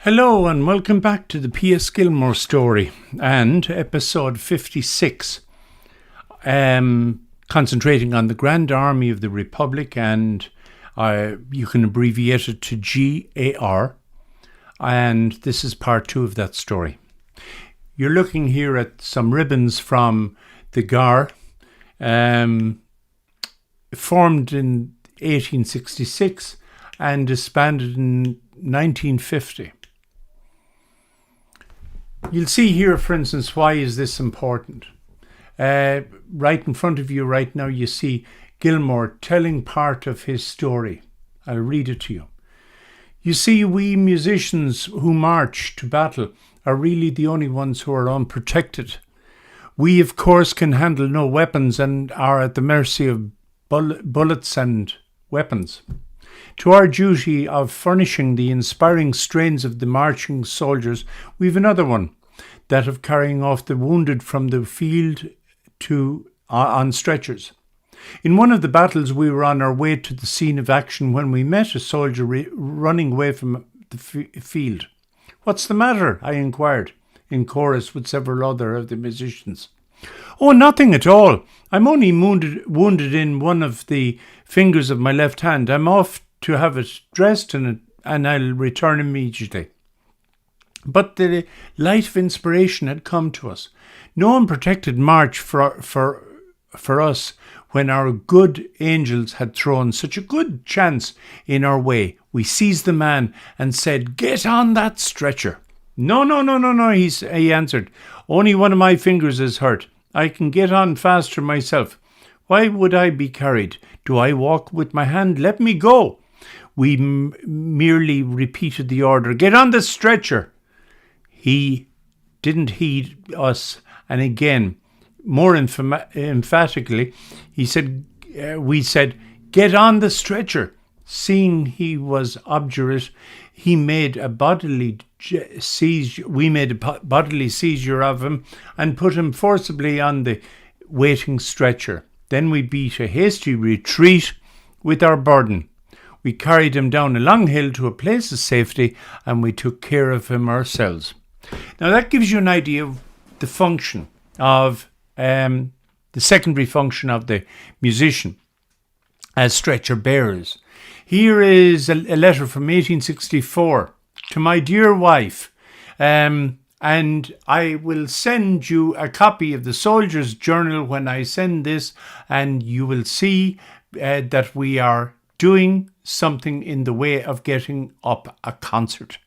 Hello and welcome back to the P.S. Gilmore story and episode 56, concentrating on the Grand Army of the Republic, and you can abbreviate it to GAR, and this is part 2 of that story. You're looking here at some ribbons from the GAR, formed in 1866 and disbanded in 1950. You'll see here, for instance, why is this important? Right in front of you right now, you see Gilmore telling part of his story. I'll read it to you. You see, we musicians who march to battle are really the only ones who are unprotected. We, of course, can handle no weapons and are at the mercy of bullets and weapons. To our duty of furnishing the inspiring strains of the marching soldiers, we've another one, that of carrying off the wounded from the field on stretchers. In one of the battles, we were on our way to the scene of action when we met a soldier running away from the field. "What's the matter?" I inquired, in chorus with several other of the musicians. "Oh, nothing at all. I'm only wounded in one of the fingers of my left hand. I'm off to have it dressed and I'll return immediately." But the light of inspiration had come to us. No unprotected march for us when our good angels had thrown such a good chance in our way. We seized the man and said, "Get on that stretcher." No, he answered. "Only one of my fingers is hurt. I can get on faster myself. Why would I be carried? Do I walk with my hand? Let me go." We merely repeated the order, "Get on the stretcher." He didn't heed us, and again, more emphatically, we said, "Get on the stretcher." Seeing he was obdurate, we made a bodily seizure of him and put him forcibly on the waiting stretcher. Then we beat a hasty retreat with our burden. We carried him down a long hill to a place of safety, and we took care of him ourselves. Now that gives you an idea of the function of the secondary function of the musician as stretcher bearers. Here is a letter from 1864 to my dear wife, and I will send you a copy of the soldier's journal when I send this, and you will see that we are doing something in the way of getting up a concert.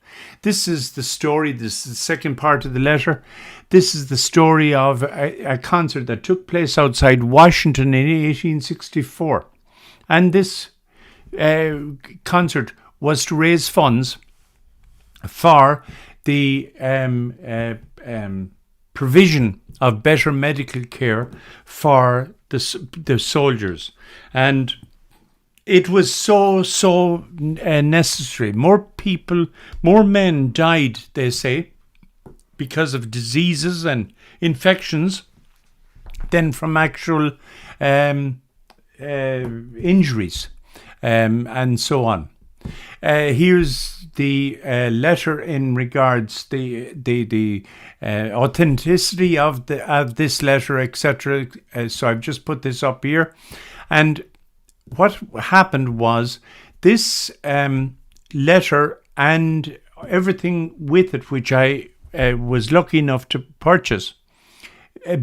This is the story. This is the second part of the letter. This is the story of a concert that took place outside Washington in 1864. And this concert was to raise funds for the provision of better medical care for the soldiers. And it was so necessary. More men died, they say, because of diseases and infections than from actual injuries and so on. Here's the letter in regards the authenticity of this letter, etc. So I've just put this up here, and what happened was this letter and everything with it, which I was lucky enough to purchase,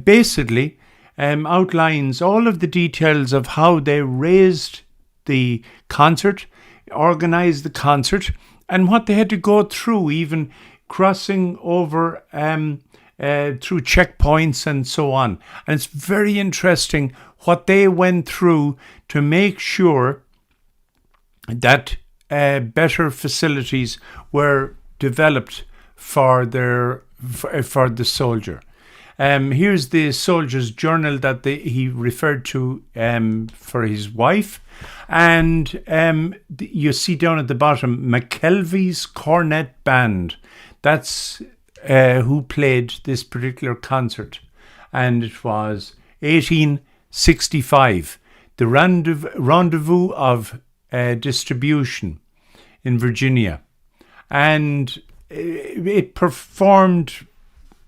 basically outlines all of the details of how they raised the concert, organized the concert, and what they had to go through, even crossing over through checkpoints and so on. And it's very interesting what they went through to make sure that better facilities were developed for the soldier. Here's the soldier's journal that he referred to for his wife, and you see down at the bottom McKelvey's Cornet Band. That's who played this particular concert, and it was 1865, the rendezvous of distribution in Virginia. And it performed,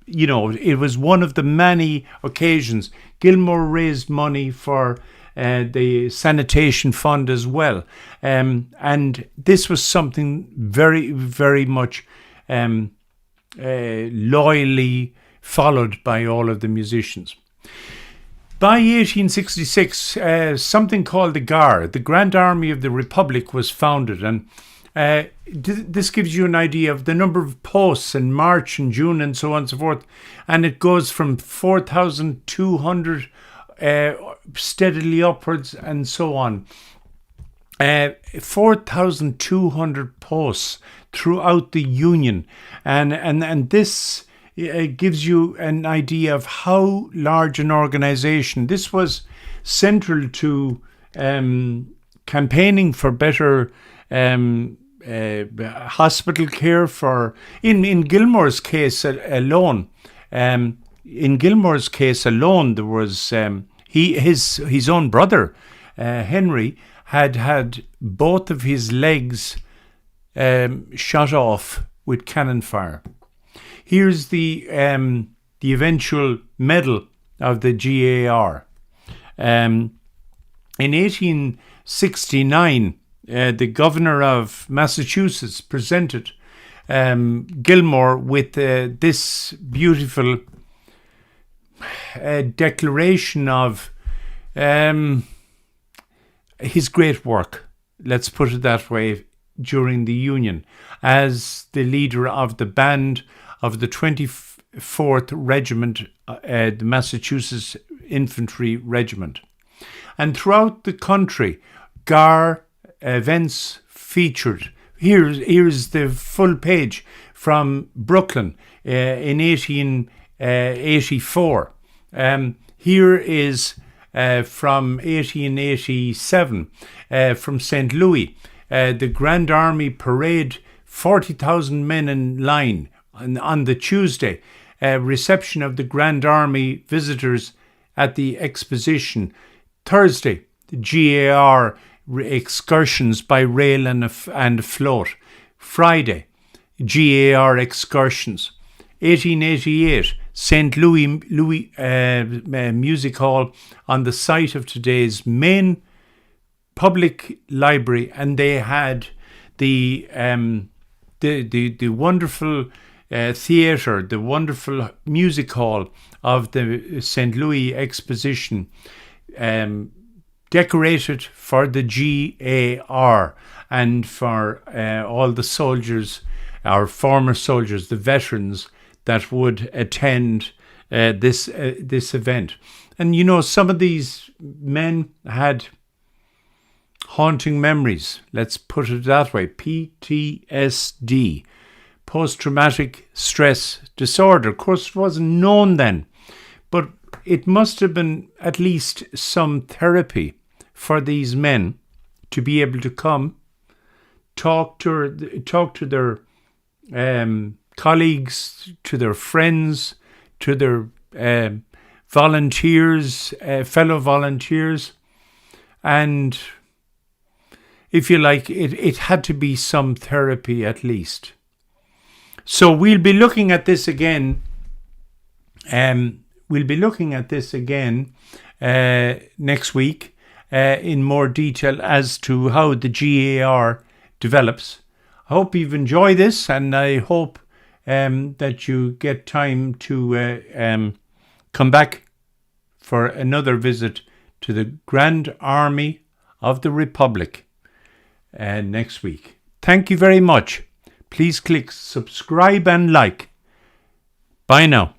it was one of the many occasions. Gilmore raised money for the sanitation fund as well. And this was something very, very much loyally followed by all of the musicians. By 1866, something called the GAR, the Grand Army of the Republic, was founded. And this gives you an idea of the number of posts in March and June and so on and so forth. And it goes from 4,200 steadily upwards and so on. 4,200 posts throughout the Union. And this gives you an idea of how large an organization. This was central to campaigning for better hospital care for, in Gilmore's case alone. In Gilmore's case alone, there was his own brother, Henry, had both of his legs shot off with cannon fire. Here's the eventual medal of the GAR. In 1869, the governor of Massachusetts presented Gilmore with this beautiful declaration of his great work, let's put it that way, during the Union as the leader of the band of the 24th Regiment, the Massachusetts Infantry Regiment. And throughout the country, GAR events featured. Here's the full page from Brooklyn in 1884. Here is from 1887 from St. Louis. The Grand Army Parade, 40,000 men in line. On the Tuesday, reception of the Grand Army visitors at the exposition. Thursday, the GAR excursions by rail and float. Friday, GAR excursions. 1888, St. Louis Music Hall on the site of today's main public library, and they had the wonderful theatre, the wonderful music hall of the St. Louis Exposition, decorated for the GAR and for all the soldiers, our former soldiers, the veterans that would attend this event. And some of these men had haunting memories, let's put it that way, PTSD, post-traumatic stress disorder. Of course, it wasn't known then, but it must have been at least some therapy for these men to be able to come, talk to their colleagues, to their friends, to their volunteers, fellow volunteers, and if you like, it had to be some therapy at least. So we'll be looking at this again. Next week in more detail as to how the GAR develops. I hope you've enjoyed this, and I hope that you get time to come back for another visit to the Grand Army of the Republic next week. Thank you very much. Please click subscribe and like. Bye now.